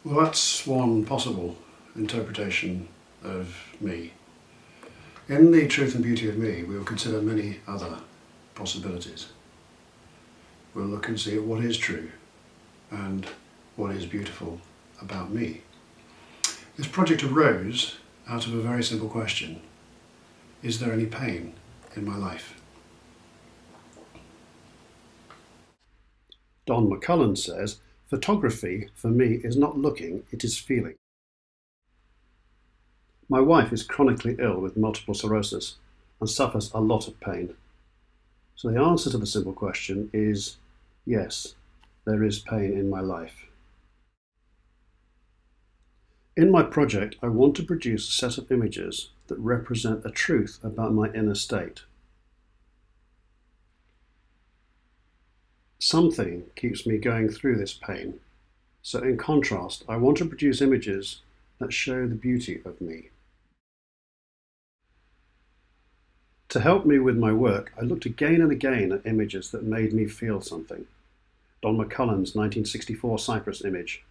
Well, that's one possible interpretation of me. In The Truth and Beauty of Me, we will consider many other possibilities. We'll look and see at what is true and what is beautiful about me. This project arose out of a very simple question: is there any pain in my life? Don McCullin says, photography for me is not looking, it is feeling. My wife is chronically ill with multiple sclerosis and suffers a lot of pain. So the answer to the simple question is yes, there is pain in my life. In my project, I want to produce a set of images that represent a truth about my inner state. Something keeps me going through this pain, so in contrast, I want to produce images that show the beauty of me. To help me with my work, I looked again and again at images that made me feel something. Don McCullin's 1964 Cyprus image,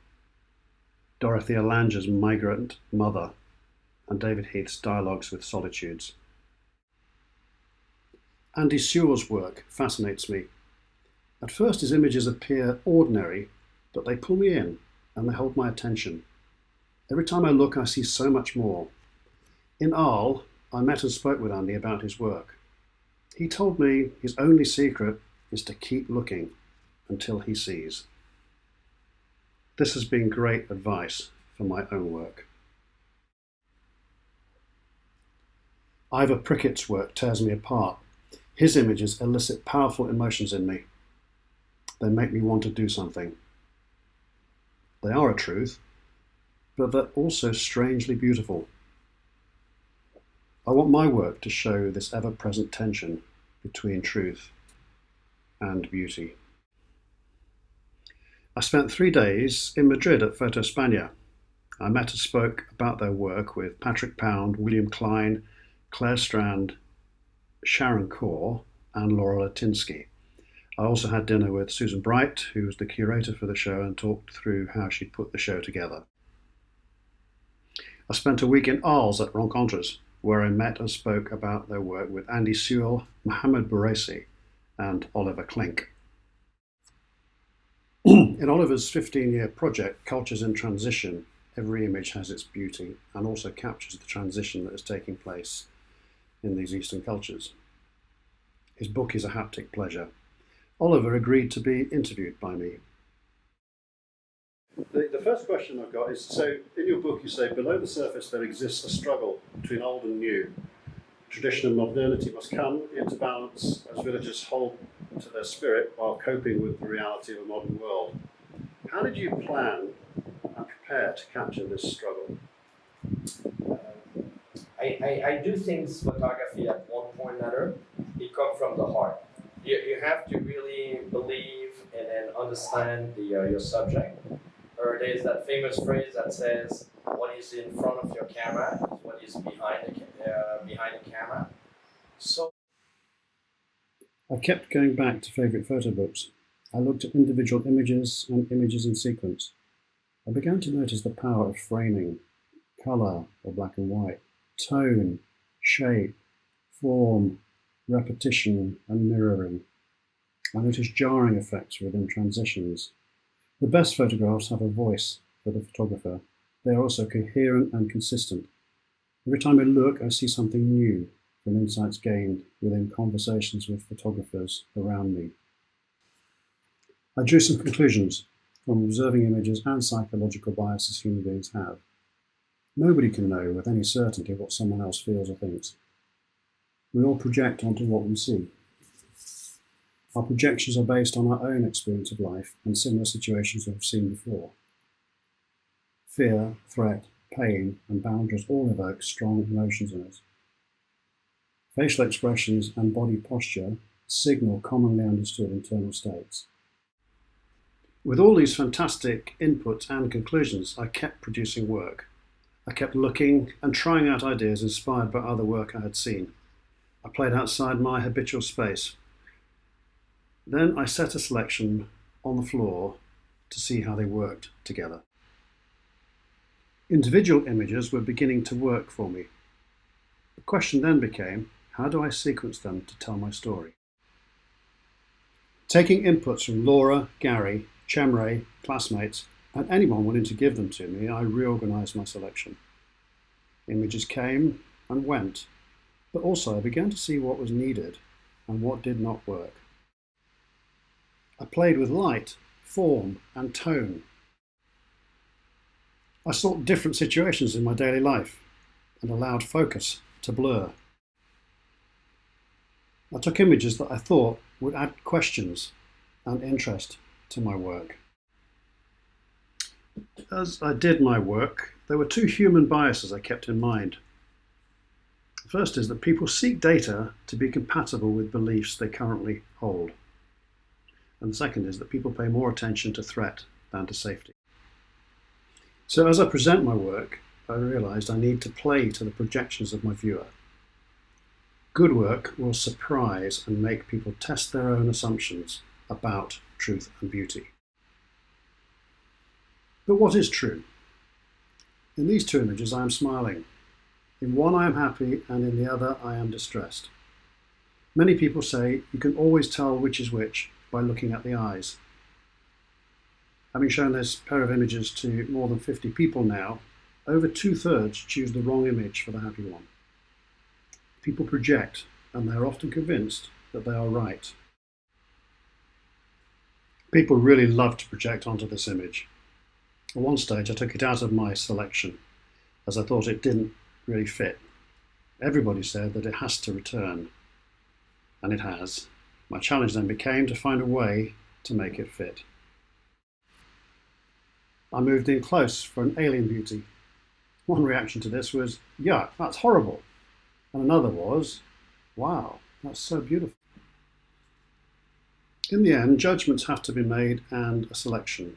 Dorothea Lange's Migrant Mother, and David Heath's Dialogues with Solitudes. Andy Sewell's work fascinates me. At first his images appear ordinary, but they pull me in and they hold my attention. Every time I look, I see so much more. In Arles, I met and spoke with Andy about his work. He told me his only secret is to keep looking until he sees. This has been great advice for my own work. Ivor Prickett's work tears me apart. His images elicit powerful emotions in me. They make me want to do something. They are a truth, but they're also strangely beautiful. I want my work to show this ever-present tension between truth and beauty. I spent 3 days in Madrid at Foto España. I met and spoke about their work with Patrick Pound, William Klein, Claire Strand, Sharon Kaur, and Laura Latinsky. I also had dinner with Susan Bright, who was the curator for the show, and talked through how she put the show together. I spent a week in Arles at Rencontres, where I met and spoke about their work with Andy Sewell, Mohamed Bourassi, and Oliver Klink. In Oliver's 15-year project, Cultures in Transition, every image has its beauty and also captures the transition that is taking place in these Eastern cultures. His book is a haptic pleasure. Oliver agreed to be interviewed by me. The first question I've got is, so in your book you say, below the surface there exists a struggle between old and new. Tradition and modernity must come into balance as villagers hold to their spirit while coping with the reality of a modern world. How did you plan and prepare to capture this struggle? I do things photography at one point or another. It comes from the heart. You have to really believe and then understand your subject. Or there's that famous phrase that says, "What is in front of your camera is what is behind the camera." So I kept going back to favourite photo books. I looked at individual images and images in sequence. I began to notice the power of framing, colour or black and white, tone, shape, form, repetition and mirroring. I noticed jarring effects within transitions. The best photographs have a voice for the photographer. They are also coherent and consistent. Every time I look, I see something new from insights gained within conversations with photographers around me. I drew some conclusions from observing images and psychological biases human beings have. Nobody can know with any certainty what someone else feels or thinks. We all project onto what we see. Our projections are based on our own experience of life and similar situations we've seen before. Fear, threat, pain, and boundaries all evoke strong emotions in us. Facial expressions and body posture signal commonly understood internal states. With all these fantastic inputs and conclusions, I kept producing work. I kept looking and trying out ideas inspired by other work I had seen. I played outside my habitual space. Then I set a selection on the floor to see how they worked together. Individual images were beginning to work for me. The question then became, how do I sequence them to tell my story? Taking inputs from Laura, Gary, Chemray, classmates, and anyone willing to give them to me, I reorganised my selection. Images came and went, but also I began to see what was needed and what did not work. I played with light, form, and tone. I sought different situations in my daily life and allowed focus to blur. I took images that I thought would add questions and interest to my work. As I did my work, there were two human biases I kept in mind. The first is that people seek data to be compatible with beliefs they currently hold. And the second is that people pay more attention to threat than to safety. So as I present my work, I realised I need to play to the projections of my viewer. Good work will surprise and make people test their own assumptions about truth and beauty. But what is true? In these two images I am smiling. In one I am happy and in the other I am distressed. Many people say you can always tell which is which by looking at the eyes. Having shown this pair of images to more than 50 people now, over 2/3 choose the wrong image for the happy one. People project, and they are often convinced that they are right. People really love to project onto this image. At one stage I took it out of my selection, as I thought it didn't really fit. Everybody said that it has to return, and it has. My challenge then became to find a way to make it fit. I moved in close for an alien beauty. One reaction to this was, yuck, that's horrible. And another was, wow, that's so beautiful. In the end, judgments have to be made and a selection.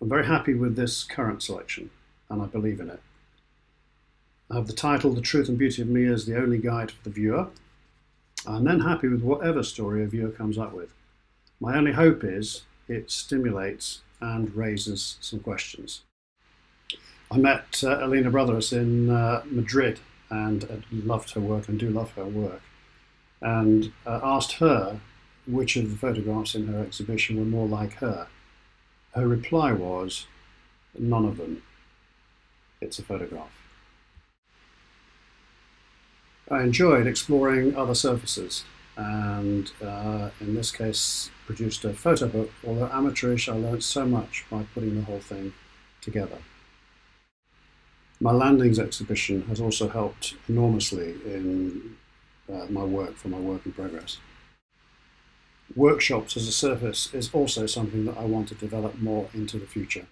I'm very happy with this current selection, and I believe in it. I have the title, The Truth and Beauty of Me, as the only guide for the viewer. I'm then happy with whatever story a viewer comes up with. My only hope is it stimulates and raises some questions. I met Elena Brothers in Madrid and loved her work and do love her work, and asked her which of the photographs in her exhibition were more like her. Her reply was, none of them. It's a photograph. I enjoyed exploring other surfaces and in this case produced a photo book. Although amateurish, I learned so much by putting the whole thing together. My landings exhibition has also helped enormously in my work in progress. Workshops as a service is also something that I want to develop more into the future.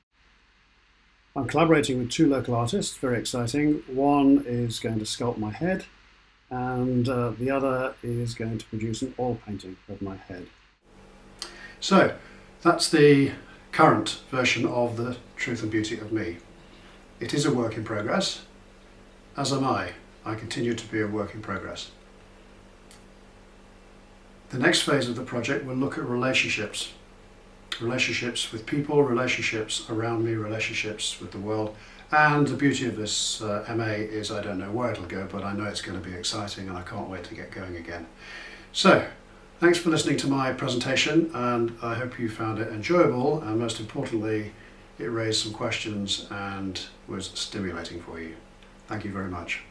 I'm collaborating with two local artists, very exciting. One is going to sculpt my head, and the other is going to produce an oil painting of my head. So that's the current version of The Truth and Beauty of Me. It is a work in progress, as am I. I continue to be a work in progress. The next phase of the project will look at relationships. Relationships with people, relationships around me, relationships with the world. And the beauty of this MA is I don't know where it'll go, but I know it's going to be exciting and I can't wait to get going again. So, thanks for listening to my presentation, and I hope you found it enjoyable, and most importantly, it raised some questions and was stimulating for you. Thank you very much.